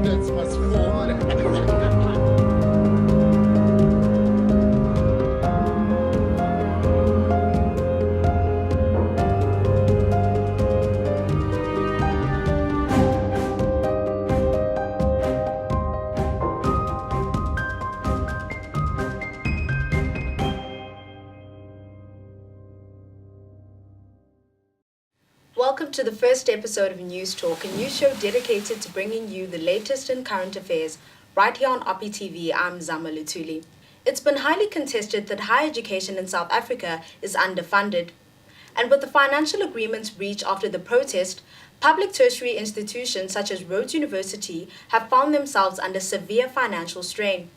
Coordinates must fall. Welcome to the first episode of News Talk, a news show dedicated to bringing you the latest in current affairs. Right here on Ep1, I'm Zama Lutuli. It's been highly contested that higher education in South Africa is underfunded. And with the financial agreements reached after the protest, public tertiary institutions such as Rhodes University have found themselves under severe financial strain.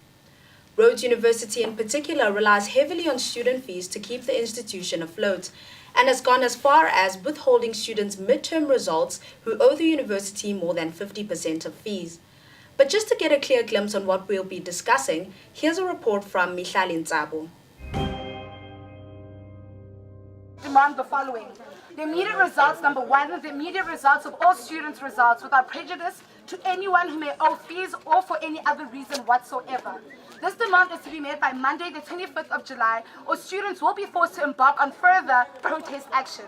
Rhodes University in particular relies heavily on student fees to keep the institution afloat, and has gone as far as withholding students' midterm results who owe the university more than 50% of fees. But just to get a clear glimpse on what we'll be discussing, here's a report from Mihlali Ntsabo. Demand the following. The immediate results, number one, the immediate results of all students' results without prejudice to anyone who may owe fees or for any other reason whatsoever. This demand is to be made by Monday, the 25th of July, or students will be forced to embark on further protest action.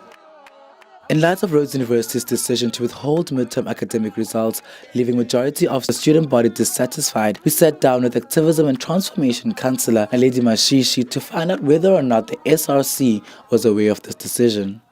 In light of Rhodes University's decision to withhold midterm academic results, leaving majority of the student body dissatisfied, we sat down with Activism and Transformation Councillor Naledi Mashishi to find out whether or not the SRC was aware of this decision.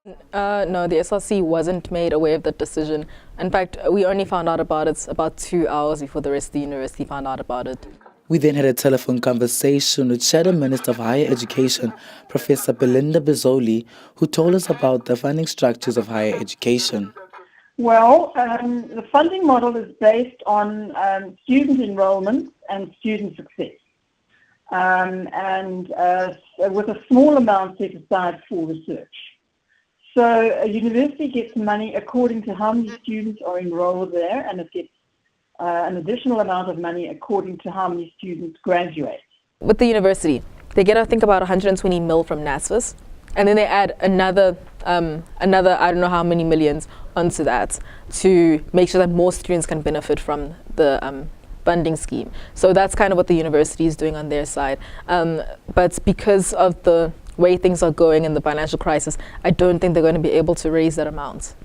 No, the SRC wasn't made aware of that decision. In fact, we only found out about it about 2 hours before the rest of the university found out about it. We then had a telephone conversation with Shadow Minister of Higher Education, Professor Belinda Bizzoli, who told us about the funding structures of higher education. Well, the funding model is based on student enrollment and student success, with a small amount set aside for research. So a university gets money according to how many students are enrolled there, and it gets an additional amount of money according to how many students graduate. With the university, they get, I think, about 120 mil from NSFAS, and then they add another I don't know how many millions onto that to make sure that more students can benefit from the funding scheme. So that's kind of what the university is doing on their side. But because of the way things are going in the financial crisis, I don't think they're going to be able to raise that amount.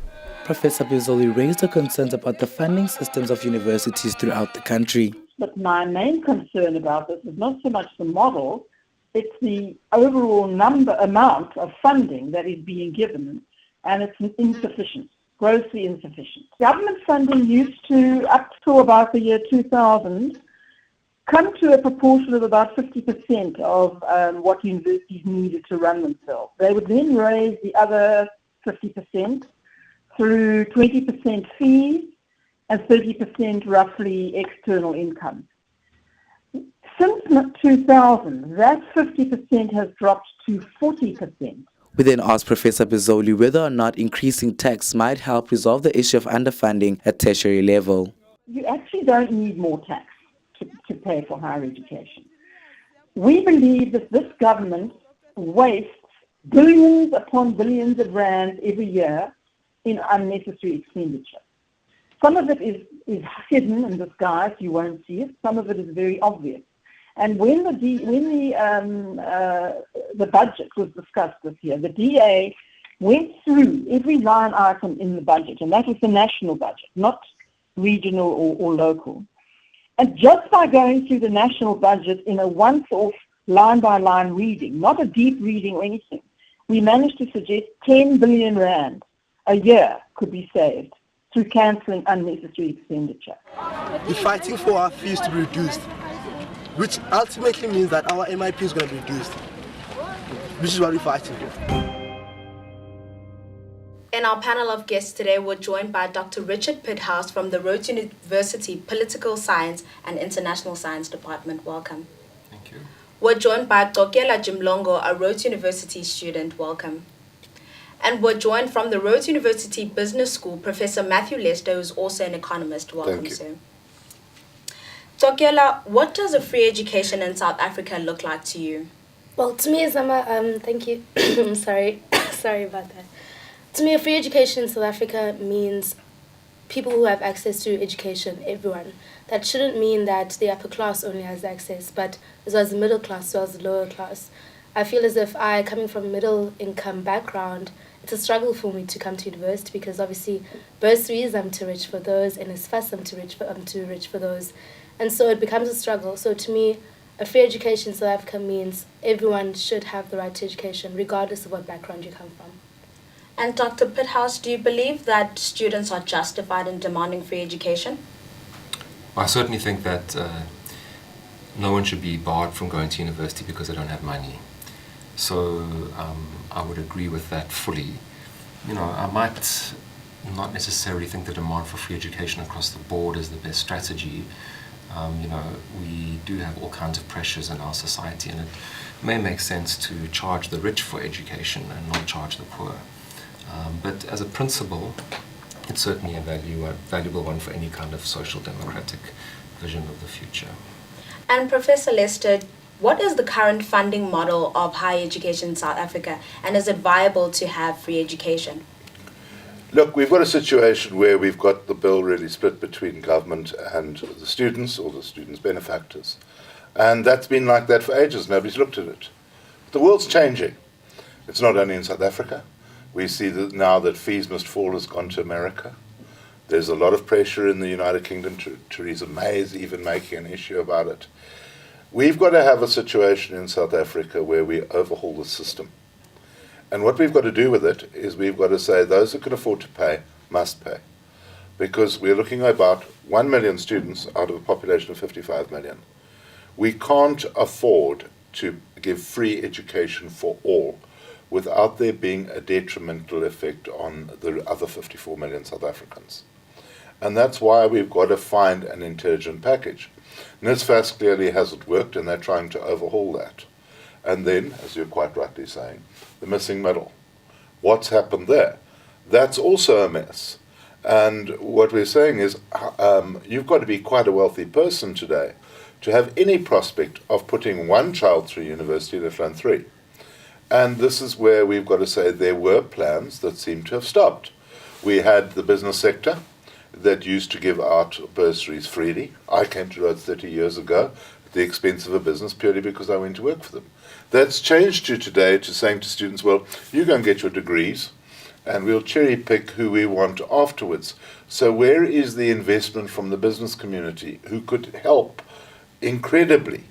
Professor Bizzoli raised the concerns about the funding systems of universities throughout the country. But my main concern about this is not so much the model, it's the overall amount of funding that is being given, and it's insufficient, grossly insufficient. Government funding used to, up to about the year 2000, come to a proportion of about 50% of what universities needed to run themselves. They would then raise the other 50% through 20% fees and 30% roughly external income. Since 2000, that 50% has dropped to 40%. We then asked Professor Bizzoli whether or not increasing tax might help resolve the issue of underfunding at tertiary level. You actually don't need more tax to pay for higher education. We believe that this government wastes billions upon billions of rands every year in unnecessary expenditure. Some of it is hidden and disguised, you won't see it. Some of it is very obvious. And when the budget was discussed this year, the DA went through every line item in the budget, and that was the national budget, not regional or local. And just by going through the national budget in a once-off, line-by-line reading, not a deep reading or anything, we managed to suggest 10 billion rand a year could be saved through cancelling unnecessary expenditure. We're fighting for our fees to be reduced, which ultimately means that our MIP is going to be reduced, which is what we're fighting for. In our panel of guests today, we're joined by Dr. Richard Pithouse from the Rhodes University Political Science and International Science Department. Welcome. Thank you. We're joined by Tokela Jimlongo, a Rhodes University student. Welcome. And we're joined from the Rhodes University Business School, Professor Matthew Lester, who's also an economist. Welcome, sir. Tokela, what does a free education in South Africa look like to you? Well, to me, Zama, thank you. I'm sorry. Sorry about that. To me, a free education in South Africa means people who have access to education, everyone. That shouldn't mean that the upper class only has access, but as well as the middle class, as well as the lower class. I feel as if coming from a middle income background, it's a struggle for me to come to university because obviously bursaries I'm too rich for those, and NSFAS I'm too rich for those, and so it becomes a struggle. So to me, a free education in South Africa means everyone should have the right to education, regardless of what background you come from. And Dr. Pithouse, do you believe that students are justified in demanding free education? I certainly think that no one should be barred from going to university because they don't have money. So I would agree with that fully. You know, I might not necessarily think the demand for free education across the board is the best strategy. You know, we do have all kinds of pressures in our society, and it may make sense to charge the rich for education and not charge the poor. But as a principle, it's certainly a valuable one for any kind of social democratic vision of the future. And Professor Lester, what is the current funding model of higher education in South Africa, and is it viable to have free education? Look, we've got a situation where we've got the bill really split between government and the students, or the students' benefactors. And that's been like that for ages. Nobody's looked at it. The world's changing. It's not only in South Africa. We see that now that fees must fall has gone to America. There's a lot of pressure in the United Kingdom. Theresa May is even making an issue about it. We've got to have a situation in South Africa where we overhaul the system. And what we've got to do with it is we've got to say those who can afford to pay must pay. Because we're looking at about 1 million students out of a population of 55 million. We can't afford to give free education for all without there being a detrimental effect on the other 54 million South Africans. And that's why we've got to find an intelligent package. NSFAS clearly hasn't worked, and they're trying to overhaul that. And then, as you're quite rightly saying, the missing middle. What's happened there? That's also a mess. And what we're saying is you've got to be quite a wealthy person today to have any prospect of putting one child through university, let alone three. And this is where we've got to say there were plans that seem to have stopped. We had the business sector that used to give out bursaries freely. I came to Rhodes 30 years ago at the expense of a business purely because I went to work for them. That's changed to today to saying to students, well, you go and get your degrees and we'll cherry pick who we want afterwards. So where is the investment from the business community who could help incredibly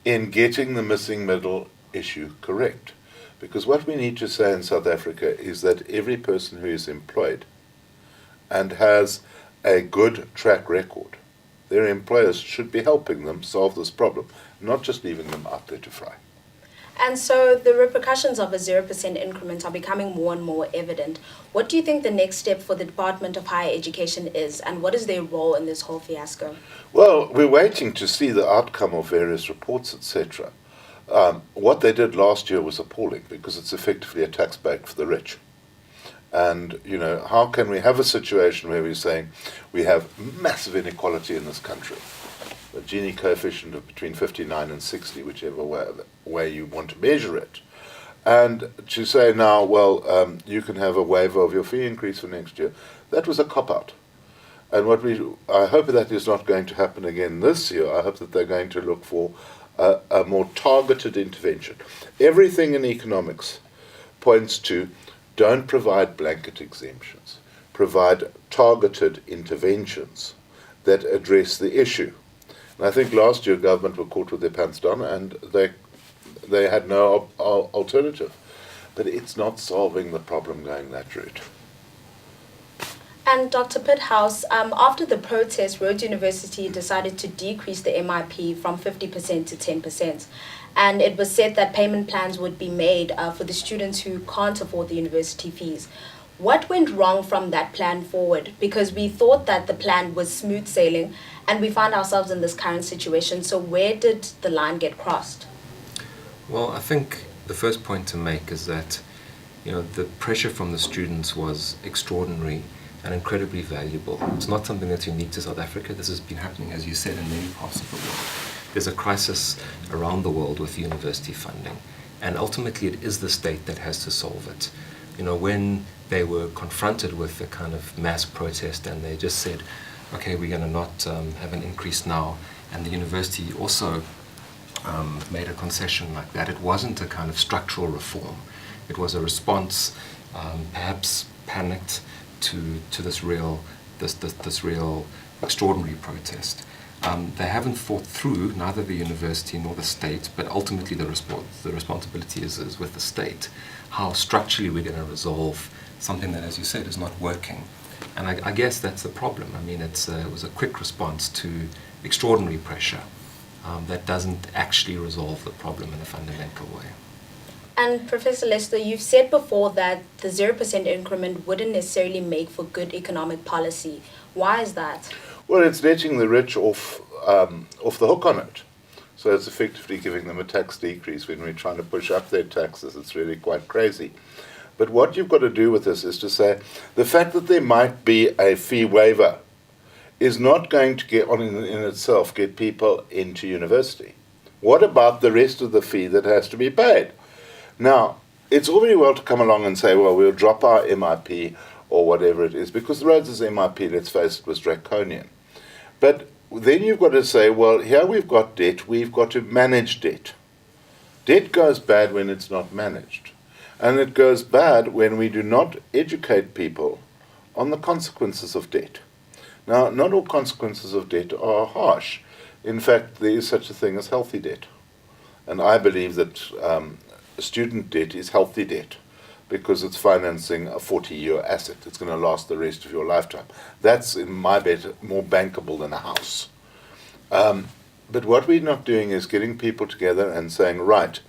in getting the missing middle issue correct? Because what we need to say in South Africa is that every person who is employed and has a good track record, their employers should be helping them solve this problem, not just leaving them out there to fry. And so the repercussions of a 0% increment are becoming more and more evident. What do you think the next step for the Department of Higher Education is, and what is their role in this whole fiasco? Well, we're waiting to see the outcome of various reports, etc. What they did last year was appalling because it's effectively a tax break for the rich. And, you know, how can we have a situation where we're saying we have massive inequality in this country? A Gini coefficient of between 59 and 60, whichever way you want to measure it. And to say now, well, you can have a waiver of your fee increase for next year, that was a cop-out. And I hope that is not going to happen again this year. I hope that they're going to look for a more targeted intervention. Everything in economics points to don't provide blanket exemptions. Provide targeted interventions that address the issue. And I think last year government were caught with their pants down and they had no alternative. But it's not solving the problem going that route. And Dr. Pithouse, after the protest, Rhodes University decided to decrease the MIP from 50% to 10%. And it was said that payment plans would be made for the students who can't afford the university fees. What went wrong from that plan forward? Because we thought that the plan was smooth sailing, and we found ourselves in this current situation. So where did the line get crossed? Well, I think the first point to make is that, you know, the pressure from the students was extraordinary and incredibly valuable. It's not something that's unique to South Africa. This has been happening, as you said, in many parts of the world. There's a crisis around the world with university funding, and ultimately it is the state that has to solve it. when they were confronted with the kind of mass protest and they just said, okay, we're going to not have an increase now, and the university also made a concession like that. It wasn't a kind of structural reform. It was a response, perhaps panicked, to this real extraordinary protest. They haven't thought through, neither the university nor the state, but ultimately the responsibility is with the state, how structurally we're going to resolve something that, as you said, is not working. And I guess that's the problem. I mean, it was a quick response to extraordinary pressure that doesn't actually resolve the problem in a fundamental way. And Professor Lester, you've said before that the 0% increment wouldn't necessarily make for good economic policy. Why is that? Well, it's letting the rich off the hook on it. So it's effectively giving them a tax decrease when we're trying to push up their taxes. It's really quite crazy. But what you've got to do with this is to say the fact that there might be a fee waiver is not going to get in itself get people into university. What about the rest of the fee that has to be paid? Now, it's all very well to come along and say, well, we'll drop our MIP or whatever it is, because the Rhodes' MIP, let's face it, was draconian. But then you've got to say, well, here we've got debt, we've got to manage debt. Debt goes bad when it's not managed. And it goes bad when we do not educate people on the consequences of debt. Now, not all consequences of debt are harsh. In fact, there is such a thing as healthy debt. And I believe that student debt is healthy debt because it's financing a 40-year asset. It's going to last the rest of your lifetime. That's, in my bet, more bankable than a house. But what we're not doing is getting people together and saying, right,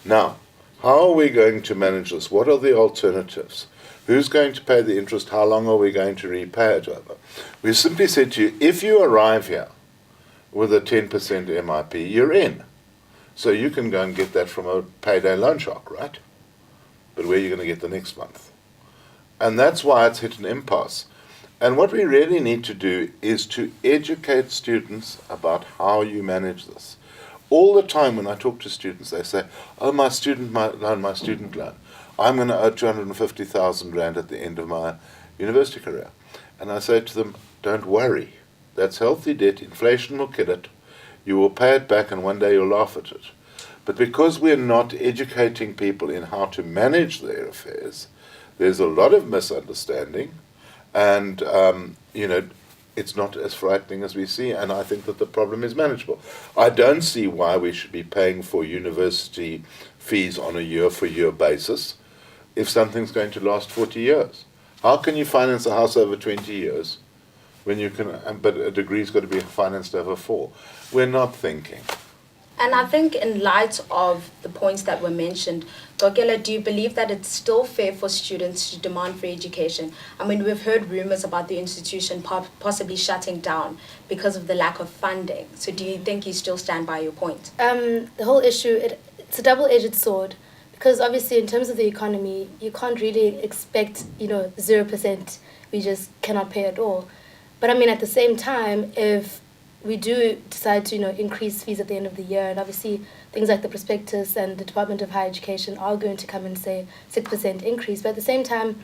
now, how are we going to manage this? What are the alternatives? Who's going to pay the interest? How long are we going to repay it over? We simply said to you, if you arrive here with a 10% MIP, you're in. So you can go and get that from a payday loan shark, right? But where are you going to get the next month? And that's why it's hit an impasse. And what we really need to do is to educate students about how you manage this. All the time when I talk to students, they say, oh, my student loan. I'm going to owe 250,000 Rand at the end of my university career. And I say to them, don't worry. That's healthy debt. Inflation will kill it. You will pay it back and one day you'll laugh at it. But because we're not educating people in how to manage their affairs, there's a lot of misunderstanding and, it's not as frightening as we see, and I think that the problem is manageable. I don't see why we should be paying for university fees on a year-for-year basis if something's going to last 40 years. How can you finance a house over 20 years when you can, but a degree's got to be financed over 4? We're not thinking. And I think in light of the points that were mentioned, Gogela, do you believe that it's still fair for students to demand free education? I mean, we've heard rumors about the institution possibly shutting down because of the lack of funding. So do you think you still stand by your point? The whole issue, it's a double-edged sword. Because obviously in terms of the economy, you can't really expect, 0%, we just cannot pay at all. But I mean, at the same time, if we do decide to, increase fees at the end of the year, and obviously things like the prospectus and the Department of Higher Education are going to come and say 6% increase. But at the same time,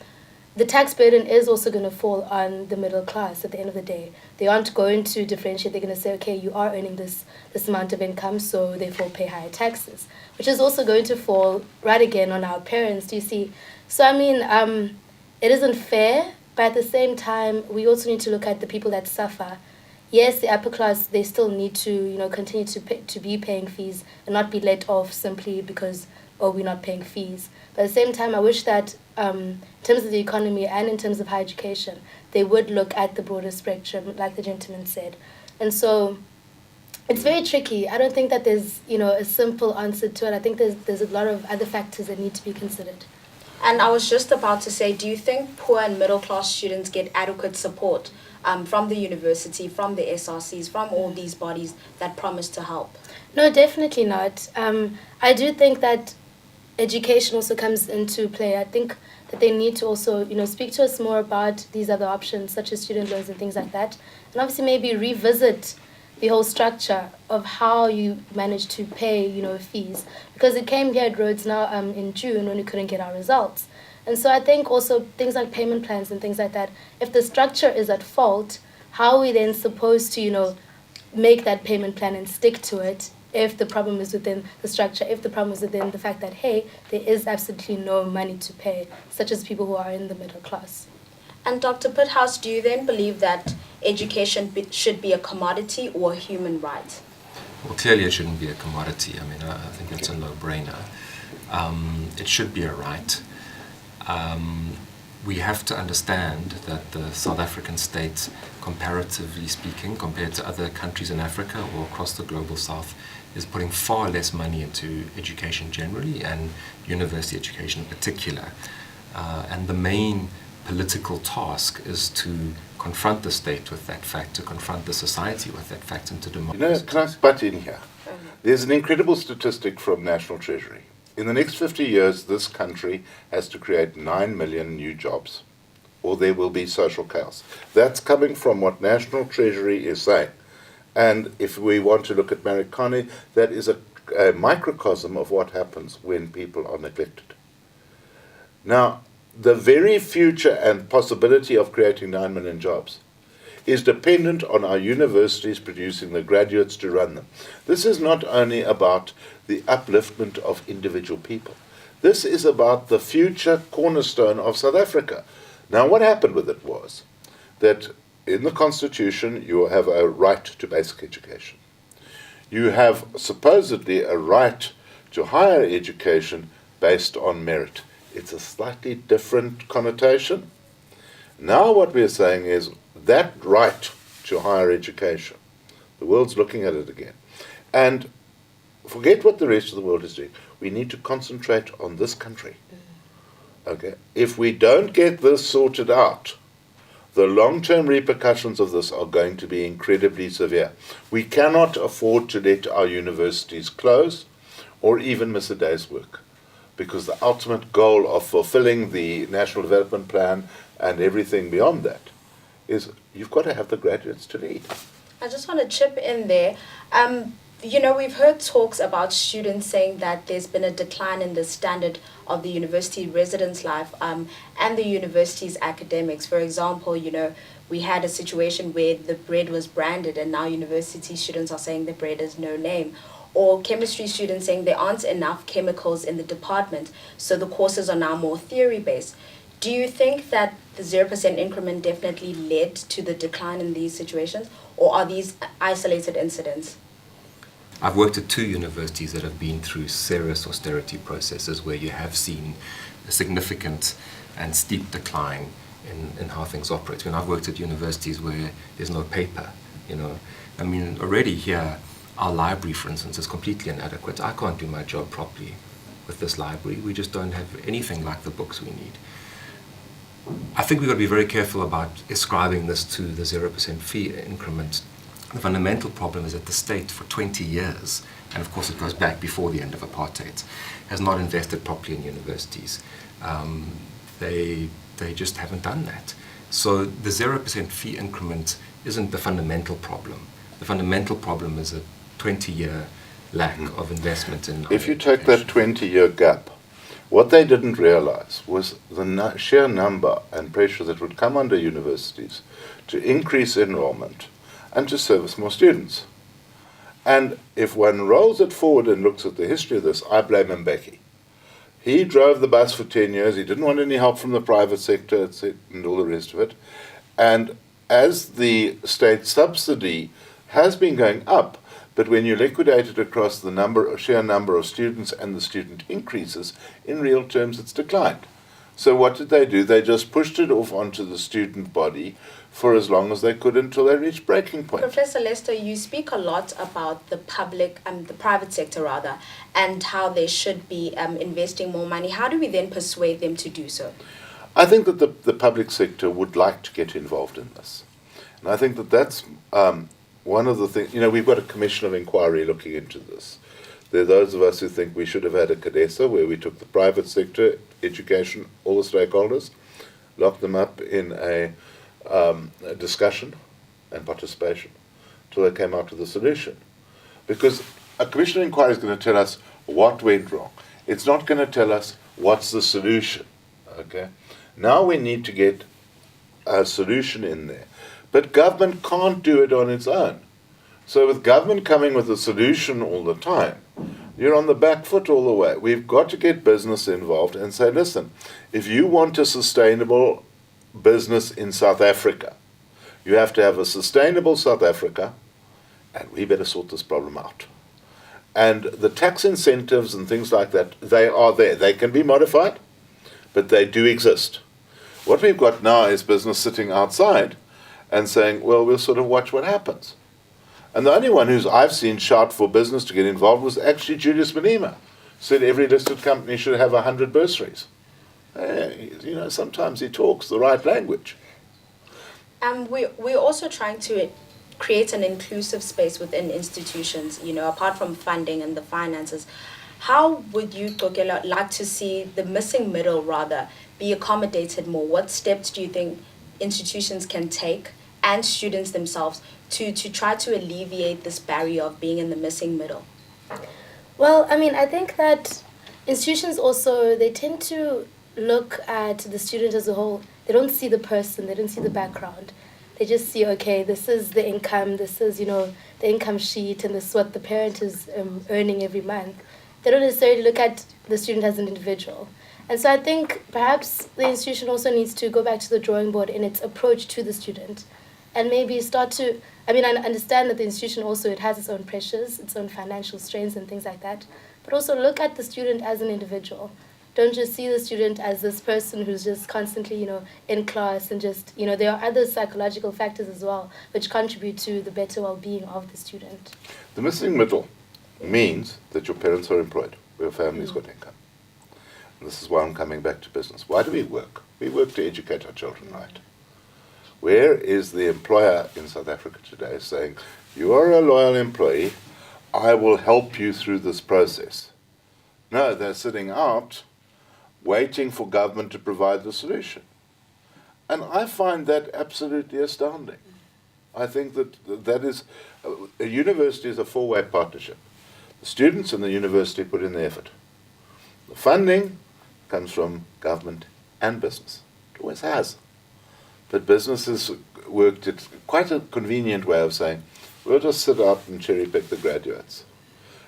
the tax burden is also going to fall on the middle class at the end of the day. They aren't going to differentiate. They're going to say, okay, you are earning this amount of income, so therefore pay higher taxes, which is also going to fall right again on our parents, do you see? So, I mean, it isn't fair, but at the same time, we also need to look at the people that suffer. Yes, the upper class, they still need to, continue to be paying fees and not be let off simply because, we're not paying fees. But at the same time, I wish that in terms of the economy and in terms of higher education, they would look at the broader spectrum, like the gentleman said. And so it's very tricky. I don't think that there's, a simple answer to it. I think there's a lot of other factors that need to be considered. And I was just about to say, do you think poor and middle class students get adequate support from the university, from the SRCs, from all these bodies that promise to help? No, definitely not. I do think that education also comes into play. I think that they need to also, speak to us more about these other options, such as student loans and things like that. And obviously maybe revisit the whole structure of how you manage to pay, fees. Because it came here at Rhodes now in June when we couldn't get our results. And so I think also things like payment plans and things like that, if the structure is at fault, how are we then supposed to, make that payment plan and stick to it if the problem is within the structure, if the problem is within the fact that, hey, there is absolutely no money to pay, such as people who are in the middle class. And Dr. Pithouse, do you then believe that education should be a commodity or a human right? Well, clearly it shouldn't be a commodity. I mean, I think that's a no-brainer. It should be a right. We have to understand that the South African state, comparatively speaking, compared to other countries in Africa or across the global south, is putting far less money into education generally and university education in particular. And the main political task is to confront the state with that fact, to confront the society with that fact, and to democratize. Can I butt in here? There's an incredible statistic from National Treasury. In the next 50 years, this country has to create 9 million new jobs, or there will be social chaos. That's coming from what National Treasury is saying. And if we want to look at Marikani, that is a microcosm of what happens when people are neglected. Now, the very future and possibility of creating 9 million jobs is dependent on our universities producing the graduates to run them. This is not only about the upliftment of individual people. This is about the future cornerstone of South Africa. Now, what happened with it was that in the Constitution, you have a right to basic education. You have supposedly a right to higher education based on merit. It's a slightly different connotation. Now what we're saying is that right to higher education, the world's looking at it again. And forget what the rest of the world is doing. We need to concentrate on this country. Okay? If we don't get this sorted out, the long-term repercussions of this are going to be incredibly severe. We cannot afford to let our universities close or even miss a day's work, because the ultimate goal of fulfilling the National Development Plan and everything beyond that is you've got to have the graduates to lead. I just want to chip in there. We've heard talks about students saying that there's been a decline in the standard of the university residence life and the university's academics. For example, we had a situation where the bread was branded and now university students are saying the bread is no name. Or chemistry students saying there aren't enough chemicals in the department, so the courses are now more theory-based. Do you think that the 0% increment definitely led to the decline in these situations, or are these isolated incidents? I've worked at 2 universities that have been through serious austerity processes where you have seen a significant and steep decline in how things operate. I've worked at universities where there's no paper, already here, our library, for instance, is completely inadequate. I can't do my job properly with this library. We just don't have anything like the books we need. I think we've got to be very careful about ascribing this to the 0% fee increment. The fundamental problem is that the state for 20 years, and of course it goes back before the end of apartheid, has not invested properly in universities. They just haven't done that. So the 0% fee increment isn't the fundamental problem. The fundamental problem is a 20-year lack of investment in higher If you take education. that 20-year gap, what they didn't realize was the sheer number and pressure that would come under universities to increase enrollment and to service more students. And if one rolls it forward and looks at the history of this, I blame Mbeki. He drove the bus for 10 years. He didn't want any help from the private sector and all the rest of it. And as the state subsidy has been going up, but when you liquidate it across the sheer number of students and the student increases, in real terms it's declined. So what did they do? They just pushed it off onto the student body for as long as they could until they reached breaking point. Professor Lester, you speak a lot about the private sector rather, and how they should be investing more money. How do we then persuade them to do so? I think that the public sector would like to get involved in this. And I think that that's one of the things, we've got a commission of inquiry looking into this. There are those of us who think we should have had a CADESA where we took the private sector, education, all the stakeholders, locked them up in a discussion and participation till they came out with a solution. Because a commission of inquiry is going to tell us what went wrong. It's not going to tell us what's the solution. Okay? Now we need to get a solution in there. But government can't do it on its own. So with government coming with a solution all the time, you're on the back foot all the way. We've got to get business involved and say, listen, if you want a sustainable business in South Africa, you have to have a sustainable South Africa, and we better sort this problem out. And the tax incentives and things like that, they are there. They can be modified, but they do exist. What we've got now is business sitting outside and saying, well, we'll sort of watch what happens. And the only one I've seen shout for business to get involved was actually Julius Malema. Said every listed company should have 100 bursaries. Sometimes he talks the right language. We're also trying to create an inclusive space within institutions, apart from funding and the finances. How would you, Tokela, like to see the missing middle, rather, be accommodated more? What steps do you think institutions can take, and students themselves, to try to alleviate this barrier of being in the missing middle? Well, I think that institutions also, they tend to look at the student as a whole. They don't see the person, they don't see the background. They just see, okay, this is the income, this is, the income sheet, and this is what the parent is earning every month. They don't necessarily look at the student as an individual. And so I think perhaps the institution also needs to go back to the drawing board in its approach to the student, and maybe start to, I understand that the institution also, it has its own pressures, its own financial strains and things like that, but also look at the student as an individual. Don't just see the student as this person who's just constantly, in class, and just, there are other psychological factors as well which contribute to the better well-being of the student. The missing middle means that your parents are employed, or your family's got income. And this is why I'm coming back to business. Why do we work? We work to educate our children, right? Where is the employer in South Africa today saying, you are a loyal employee, I will help you through this process? No, they're sitting out waiting for government to provide the solution. And I find that absolutely astounding. I think that is, a university is a four-way partnership. The students and the university put in the effort. The funding comes from government and business. It always has. But business has worked at quite a convenient way of saying, we'll just sit up and cherry-pick the graduates.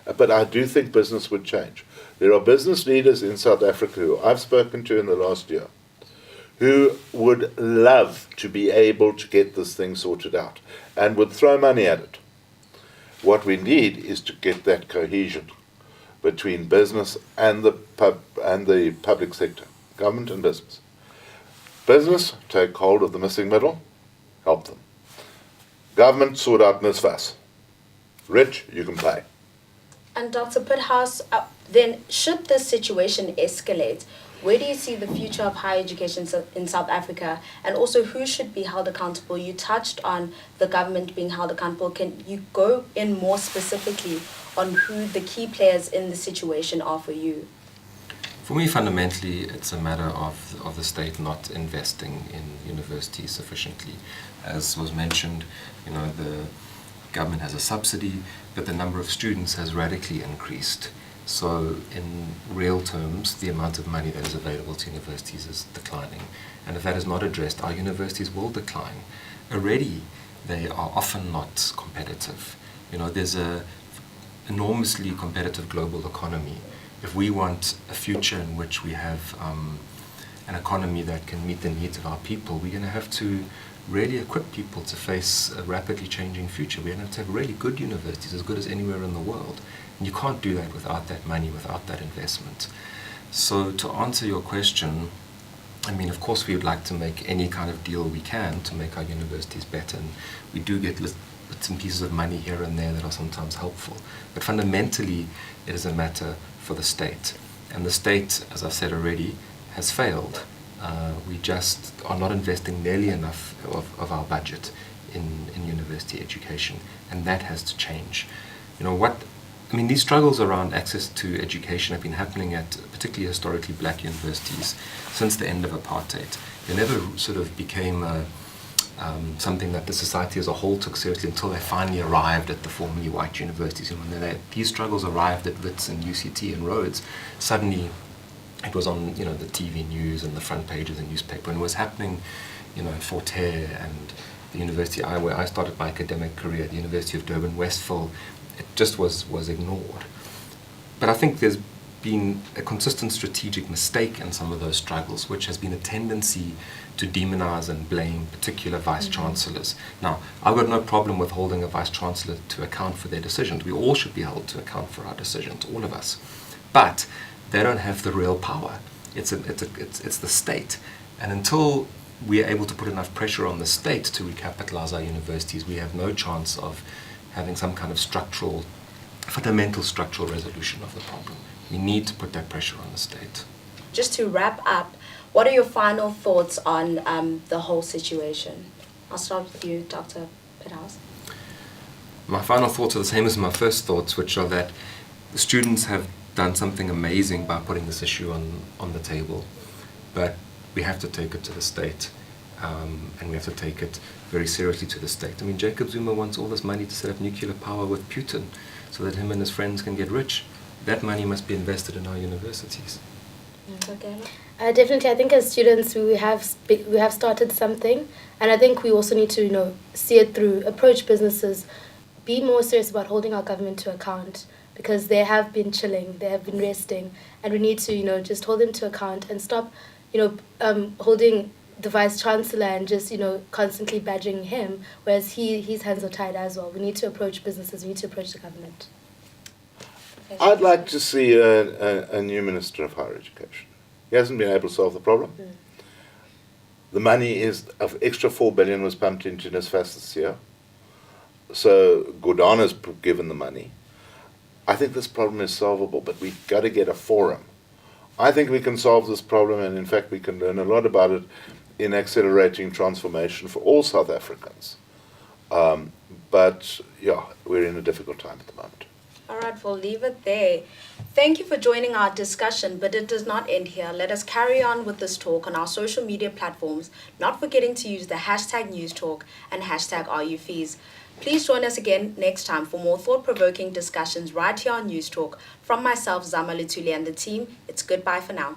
But I do think business would change. There are business leaders in South Africa who I've spoken to in the last year who would love to be able to get this thing sorted out and would throw money at it. What we need is to get that cohesion between business and the public sector, government and business. Business, take hold of the missing middle, help them. Government, sort out NSFAS. Rich, you can pay. And Dr. Pithouse, then should this situation escalate, where do you see the future of higher education in South Africa, and also who should be held accountable? You touched on the government being held accountable. Can you go in more specifically on who the key players in the situation are for you? For me, fundamentally, it's a matter of the state not investing in universities sufficiently. As was mentioned, the government has a subsidy, but the number of students has radically increased. So in real terms, the amount of money that is available to universities is declining. And if that is not addressed, our universities will decline. Already, they are often not competitive. There's an enormously competitive global economy. If we want a future in which we have an economy that can meet the needs of our people, we're going to have to really equip people to face a rapidly changing future. We're going to have to have really good universities, as good as anywhere in the world. And you can't do that without that money, without that investment. So to answer your question, of course we would like to make any kind of deal we can to make our universities better. And we do get bits and pieces of money here and there that are sometimes helpful. But fundamentally, it is a matter for the state. And the state, as I've said already, has failed. We just are not investing nearly enough of our budget in university education, and that has to change. These struggles around access to education have been happening at particularly historically black universities since the end of apartheid. They never sort of became something that the society as a whole took seriously until they finally arrived at the formerly white universities. And when these struggles arrived at Wits and UCT and Rhodes, suddenly It was on, you know, the TV news and the front page of the newspaper, and it was happening, you know, in Fort Hare and the university where I started my academic career, the University of Durban, Westville. It just was ignored. But I think there's been a consistent strategic mistake in some of those struggles, which has been a tendency to demonize and blame particular vice-chancellors. Now, I've got no problem with holding a vice-chancellor to account for their decisions. We all should be held to account for our decisions, all of us. But they don't have the real power. It's the state. And until we are able to put enough pressure on the state to recapitalize our universities, we have no chance of having some kind of fundamental structural resolution of the problem. We need to put that pressure on the state. Just to wrap up, what are your final thoughts on the whole situation? I'll start with you, Dr. Pithouse. My final thoughts are the same as my first thoughts, which are that the students have done something amazing by putting this issue on the table, but we have to take it to the state, and we have to take it very seriously to the state. I mean, Jacob Zuma wants all this money to set up nuclear power with Putin so that him and his friends can get rich. That money must be invested in our universities. Okay. Definitely, I think as students we have started something, and I think we also need to, you know, see it through, approach businesses, be more serious about holding our government to account, because they have been chilling, they have been resting, and we need to, you know, just hold them to account and stop, you know, holding the vice chancellor and just, you know, constantly badgering him, whereas his hands are tied as well. We need to approach businesses, we need to approach the government. I'd like to see a new Minister of Higher Education. He hasn't been able to solve the problem. The money of extra 4 billion was pumped into NSFAS this year. So Gordana's given the money. I think this problem is solvable, but we've got to get a forum. I think we can solve this problem, and in fact we can learn a lot about it in accelerating transformation for all South Africans. But yeah, we're in a difficult time at the moment. All right, we'll leave it there. Thank you for joining our discussion, but it does not end here. Let us carry on with this talk on our social media platforms, not forgetting to use the hashtag #NewsTalk and hashtag #RUFees. Please join us again next time for more thought-provoking discussions right here on News Talk. From myself, Zama Lutuli, and the team, it's goodbye for now.